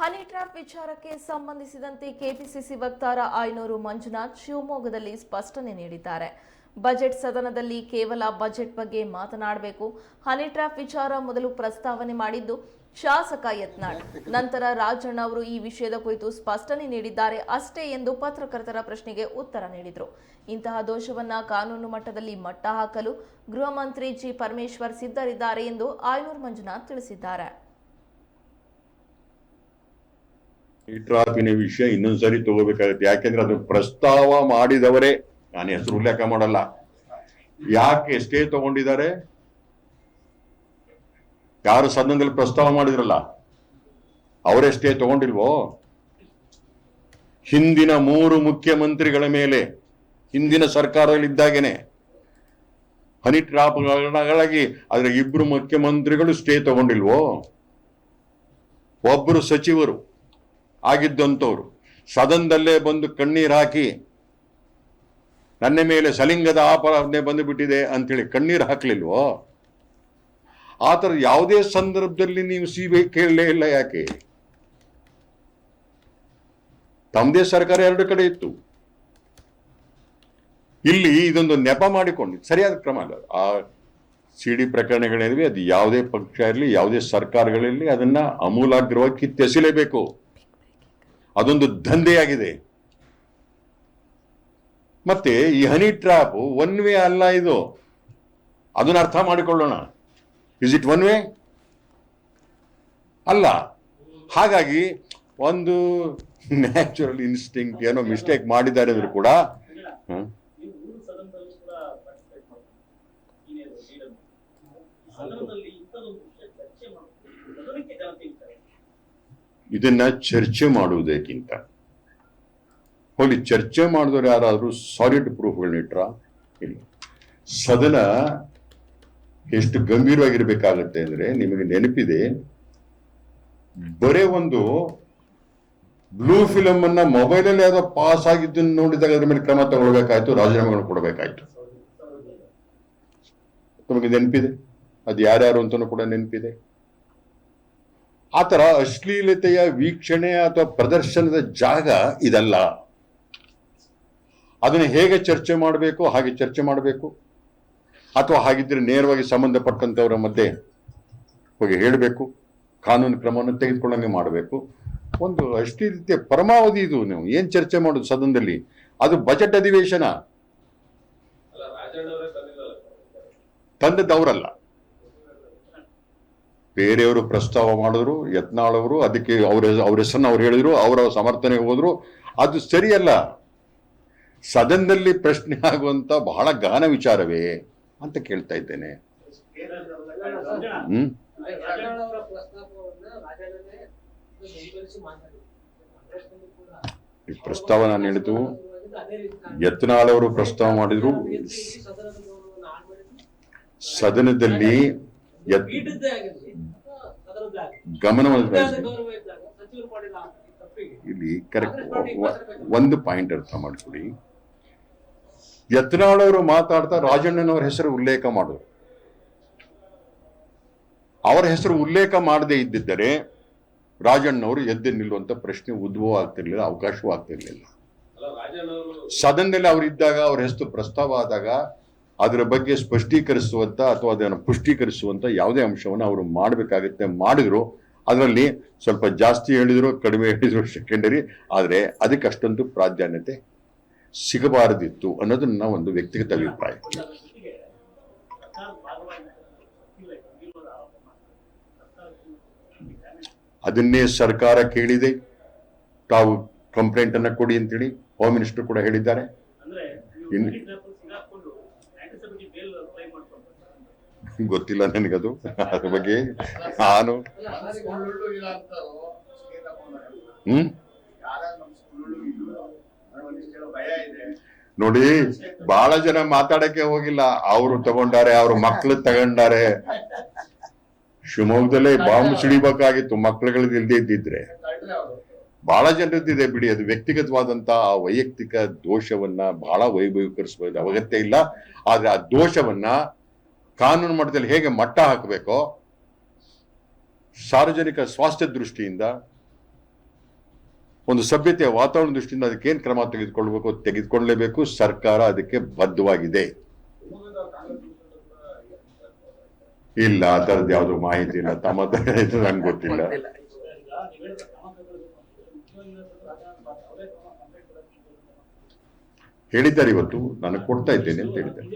Honey trap ವಿಚಾರಕ್ಕೆ ಸಂಬಂಧಿಸಿದಂತೆ KPCC ವಕ್ತಾರ ಆಯನೂರು ಮಂಜುನಾಥ್ ಶಿವಮೊಗ್ಗದಲ್ಲಿ ಸ್ಪಷ್ಟನೆ ನೀಡಿದ್ದಾರೆ. ಬಜೆಟ್ ಸದನದಲ್ಲಿ ಕೇವಲ ಬಜೆಟ್ ಬಗ್ಗೆ ಮಾತನಾಡಬೇಕು. ಹನಿ ಟ್ರ್ಯಾಪ್ ವಿಚಾರ ಮೊದಲು ಪ್ರಸ್ತಾವನೆ ಮಾಡಿದ್ದು ಶಾಸಕ ಯತ್ನಾಳ್. ನಂತರ ರಾಜಣ್ಣ ಅವರು ಈ ವಿಷಯದ ಕುರಿತು ಸ್ಪಷ್ಟನೆ ನೀಡಿದ್ದಾರೆ ಅಷ್ಟೇ ಎಂದು ಪತ್ರಕರ್ತರ ಪ್ರಶ್ನೆಗೆ ಉತ್ತರ ನೀಡಿದರು. ಇಂತಹ ದೋಷವನ್ನ ಕಾನೂನು ಮಟ್ಟದಲ್ಲಿ ಮಟ್ಟ ಹಾಕಲು ಗೃಹ ಮಂತ್ರಿ ಜಿ ಪರಮೇಶ್ವರ್ ಸಿದ್ಧರಿದ್ದಾರೆ ಎಂದು ಆಯನೂರು ಮಂಜುನಾಥ್ ತಿಳಿಸಿದ್ದಾರೆ. ಈ ಟ್ರಾಪಿನ ವಿಷಯ ಇನ್ನೊಂದ್ಸರಿ ತಗೋಬೇಕಾಗುತ್ತೆ. ಯಾಕೆಂದ್ರೆ ಅದು ಪ್ರಸ್ತಾವ ಮಾಡಿದವರೇ, ನಾನು ಹೆಸರು ಉಲ್ಲೇಖ ಮಾಡಲ್ಲ, ಯಾಕೆ ಸ್ಟೇ ತಗೊಂಡಿದ್ದಾರೆ, ಯಾರು ಸದನದಲ್ಲಿ ಪ್ರಸ್ತಾವ ಮಾಡಿದ್ರಲ್ಲ ಅವರೇ ಸ್ಟೇ ತಗೊಂಡಿಲ್ವೋ? ಹಿಂದಿನ 3 ಮುಖ್ಯಮಂತ್ರಿಗಳ ಮೇಲೆ ಹಿಂದಿನ ಸರ್ಕಾರದಲ್ಲಿದ್ದಾಗೇನೆ ಹನಿ ಟ್ರಾಪ್ಗಳಾಗಿ ಅದರ 2 ಮುಖ್ಯಮಂತ್ರಿಗಳು ಸ್ಟೇ ತಗೊಂಡಿಲ್ವೋ? ಒಬ್ಬರು ಸಚಿವರು ಆಗಿದ್ದಂಥವ್ರು ಸದನದಲ್ಲೇ ಬಂದು ಕಣ್ಣೀರು ಹಾಕಿ ನನ್ನ ಮೇಲೆ ಸಲಿಂಗದ ಆಪಾದನೆ ಬಂದು ಬಿಟ್ಟಿದೆ ಅಂತೇಳಿ ಕಣ್ಣೀರು ಹಾಕ್ಲಿಲ್ವೋ? ಆ ಥರ ಯಾವುದೇ ಸಂದರ್ಭದಲ್ಲಿ ನೀವು ಸಿಬಿಐ ಕೇಳಲೇ ಇಲ್ಲ. ಯಾಕೆ? ತಮ್ಮದೇ ಸರ್ಕಾರ 2 ಕಡೆ ಇತ್ತು. ಇಲ್ಲಿ ಇದೊಂದು ನೆಪ ಮಾಡಿಕೊಂಡು ಸರಿಯಾದ ಕ್ರಮ ಅಲ್ಲ. ಆ ಸಿಡಿ ಪ್ರಕರಣಗಳೇನಿವೆ ಅದು ಯಾವುದೇ ಪಕ್ಷ ಇರಲಿ, ಯಾವುದೇ ಸರ್ಕಾರಗಳಿರಲಿ, ಅದನ್ನ ಅಮೂಲಾಗ್ರವಾಗಿ ಕಿತ್ತೆಸಲೇಬೇಕು. ಅದೊಂದು ದಂಧೆಯಾಗಿದೆ. ಮತ್ತೆ ಈ ಹನಿ ಟ್ರಾಪ್ ಒನ್ ವೇ ಅಲ್ಲ, ಇದು ಅದನ್ನ ಅರ್ಥ ಮಾಡಿಕೊಳ್ಳೋಣ. Is it one way? ಅಲ್ಲ. ಹಾಗಾಗಿ ಒಂದು ನ್ಯಾಚುರಲ್ ಇನ್ಸ್ಟಿಂಕ್ಟ್ ಏನೋ ಮಿಸ್ಟೇಕ್ ಮಾಡಿದ್ದಾರೆ ಅಂದ್ರೂ ಕೂಡ ಇದನ್ನ ಚರ್ಚೆ ಮಾಡುವುದಕ್ಕಿಂತ ಹೋಗಿ ಚರ್ಚೆ ಮಾಡಿದವರು ಯಾರಾದ್ರೂ ಸಾಲಿಡ್ ಪ್ರೂಫ್ಗಳನ್ನಿಟ್ರ ಇಲ್ಲ. ಸದನ ಎಷ್ಟು ಗಂಭೀರವಾಗಿರ್ಬೇಕಾಗತ್ತೆ ಅಂದ್ರೆ, ನಿಮಗೆ ನೆನಪಿದೆ, ಬರೇ ಒಂದು ಬ್ಲೂ ಫಿಲಮ್ ಅನ್ನ ಮೊಬೈಲಲ್ಲಿ ಯಾವ್ದೋ ಪಾಸ್ ಆಗಿದ್ದನ್ನು ನೋಡಿದಾಗ ಅದ್ರ ಮೇಲೆ ಕ್ರಮ ತಗೊಳ್ಬೇಕಾಯ್ತು, ರಾಜೀನಾಮೆಗಳು ಕೊಡಬೇಕಾಯ್ತು. ನಮಗೆ ನೆನಪಿದೆ, ಅದು ಯಾರ್ಯಾರು ಅಂತಲೂ ಕೂಡ ನೆನಪಿದೆ. ಆ ತರ ಅಶ್ಲೀಲತೆಯ ವೀಕ್ಷಣೆ ಅಥವಾ ಪ್ರದರ್ಶನದ ಜಾಗ ಇದಲ್ಲ. ಅದನ್ನ ಹೇಗೆ ಚರ್ಚೆ ಮಾಡಬೇಕು ಹಾಗೆ ಚರ್ಚೆ ಮಾಡಬೇಕು, ಅಥವಾ ಹಾಗಿದ್ರೆ ನೇರವಾಗಿ ಸಂಬಂಧಪಟ್ಟಂತವರ ಮಧ್ಯೆ ಹೋಗಿ ಹೇಳಬೇಕು, ಕಾನೂನು ಕ್ರಮವನ್ನು ತೆಗೆದುಕೊಳ್ಳಂಗೆ ಮಾಡಬೇಕು. ಒಂದು ಅಶ್ಲೀಲತೆ ಪರಮಾವಧಿ ಇದು. ನೀವು ಏನ್ ಚರ್ಚೆ ಮಾಡೋದು ಸದನದಲ್ಲಿ? ಅದು ಬಜೆಟ್ ಅಧಿವೇಶನ. ತಂದದ್ದವರಲ್ಲ, ಬೇರೆಯವರು ಪ್ರಸ್ತಾವ ಮಾಡಿದ್ರು, ಯತ್ನಾಳ್ ಅವರು ಅದಕ್ಕೆ ಅವ್ರ ಹೆಸರನ್ನ ಅವ್ರು ಹೇಳಿದ್ರು, ಅವರ ಸಮರ್ಥನೆ ಹೋದ್ರು. ಅದು ಸರಿಯಲ್ಲ. ಸದನದಲ್ಲಿ ಪ್ರಶ್ನೆ ಆಗುವಂತ ಬಹಳ ಗಹನ ವಿಚಾರವೇ ಅಂತ ಕೇಳ್ತಾ ಇದ್ದೇನೆ. ಈ ಪ್ರಸ್ತಾವ ನಾನು ಹೇಳಿದ್ದು, ಯತ್ನಾಳ್ ಅವರು ಪ್ರಸ್ತಾವ ಮಾಡಿದ್ರು, ಸದನದಲ್ಲಿ ಗಮನವನ್ನು ಇಲ್ಲಿ ಕರೆಕ್ಟ್ ಒಂದು ಪಾಯಿಂಟ್ ಅರ್ಥ ಮಾಡ್ಕೊಳ್ಳಿ. ಯತ್ನಾಳ್ ಅವರು ಮಾತಾಡ್ತಾ ರಾಜಣ್ಣನವರ ಹೆಸರು ಉಲ್ಲೇಖ ಮಾಡಿದ್ರು. ಅವರ ಹೆಸರು ಉಲ್ಲೇಖ ಮಾಡದೇ ಇದ್ದಿದ್ದರೆ ರಾಜಣ್ಣವರು ಎದ್ದು ನಿಲ್ಲುವಂತ ಪ್ರಶ್ನೆ ಉದ್ಭವ ಆಗ್ತಿರ್ಲಿಲ್ಲ, ಅವಕಾಶವೂ ಆಗ್ತಿರ್ಲಿಲ್ಲ. ಸದನದಲ್ಲಿ ಅವರಿದ್ದಾಗ ಅವ್ರ ಹೆಸರು ಪ್ರಸ್ತಾವ ಆದಾಗ ಅದರ ಬಗ್ಗೆ ಸ್ಪಷ್ಟೀಕರಿಸುವಂತ ಅಥವಾ ಅದನ್ನು ಪುಷ್ಟೀಕರಿಸುವಂತ ಯಾವುದೇ ಅಂಶವನ್ನು ಅವರು ಮಾಡಬೇಕಾಗುತ್ತೆ. ಮಾಡಿದ್ರು. ಅದರಲ್ಲಿ ಸ್ವಲ್ಪ ಜಾಸ್ತಿ ಹೇಳಿದ್ರು, ಕಡಿಮೆ ಹೇಳಿದ್ರು ಸೆಕೆಂಡರಿ. ಆದರೆ ಅದಕ್ಕೆ ಅಷ್ಟೊಂದು ಪ್ರಾಧಾನ್ಯತೆ ಸಿಗಬಾರದಿತ್ತು ಅನ್ನೋದು ನನ್ನ ಒಂದು ವ್ಯಕ್ತಿಗತ ಅಭಿಪ್ರಾಯ. ಅದನ್ನೇ ಸರ್ಕಾರ ಕೇಳಿದೆ, ತಾವು ಕಂಪ್ಲೇಂಟ್ ಅನ್ನ ಕೊಡಿ ಅಂತೇಳಿ ಹೋಮ್ ಮಿನಿಸ್ಟರ್ ಕೂಡ ಹೇಳಿದ್ದಾರೆ. ಗೊತ್ತಿಲ್ಲ ನನಗದು, ಅದ್ರ ಬಗ್ಗೆ ನಾನು ನೋಡಿ, ಬಹಳ ಜನ ಮಾತಾಡಕ್ಕೆ ಹೋಗಿಲ್ಲ. ಅವರು ತಗೊಂಡಾರೆ, ಅವ್ರ ಮಕ್ಳು ತಗೊಂಡಾರೆ. ಶಿವಮೊಗ್ಗದಲ್ಲೇ ಬಾಂಬ್ ಸಿಡಿಬೇಕಾಗಿತ್ತು ಮಕ್ಳುಗಳಿಗೆ ಇಲ್ದೇ ಇದ್ದಿದ್ರೆ. ಬಹಳ ಜನರದ್ದಿದೆ ಬಿಡಿ. ಅದು ವ್ಯಕ್ತಿಗತವಾದಂತ ವೈಯಕ್ತಿಕ ದೋಷವನ್ನ ಬಹಳ ವೈಭವೀಕರಿಸಬಹುದು, ಅಗತ್ಯ ಇಲ್ಲ. ಆದ್ರೆ ಆ ದೋಷವನ್ನ ಕಾನೂನು ಮಟ್ಟದಲ್ಲಿ ಹೇಗೆ ಮಟ್ಟ ಹಾಕಬೇಕೋ, ಸಾರ್ವಜನಿಕ ಸ್ವಾಸ್ಥ್ಯ ದೃಷ್ಟಿಯಿಂದ ಒಂದು ಸಭ್ಯತೆಯ ವಾತಾವರಣ ದೃಷ್ಟಿಯಿಂದ ಅದಕ್ಕೆ ಏನ್ ಕ್ರಮ ತೆಗೆದುಕೊಳ್ಳಲೇಬೇಕು. ಸರ್ಕಾರ ಅದಕ್ಕೆ ಬದ್ಧವಾಗಿದೆ. ಇಲ್ಲ, ಆ ತರದ್ ಯಾವ್ದು ಮಾಹಿತಿ ಇಲ್ಲ. ತಮ್ಮ ನಂಗೆ ಗೊತ್ತಿಲ್ಲ. ಹೇಳಿದ್ದಾರೆ, ಇವತ್ತು ನಾನು ಕೊಡ್ತಾ ಇದ್ದೇನೆ ಅಂತ ಹೇಳಿದ್ದಾರೆ.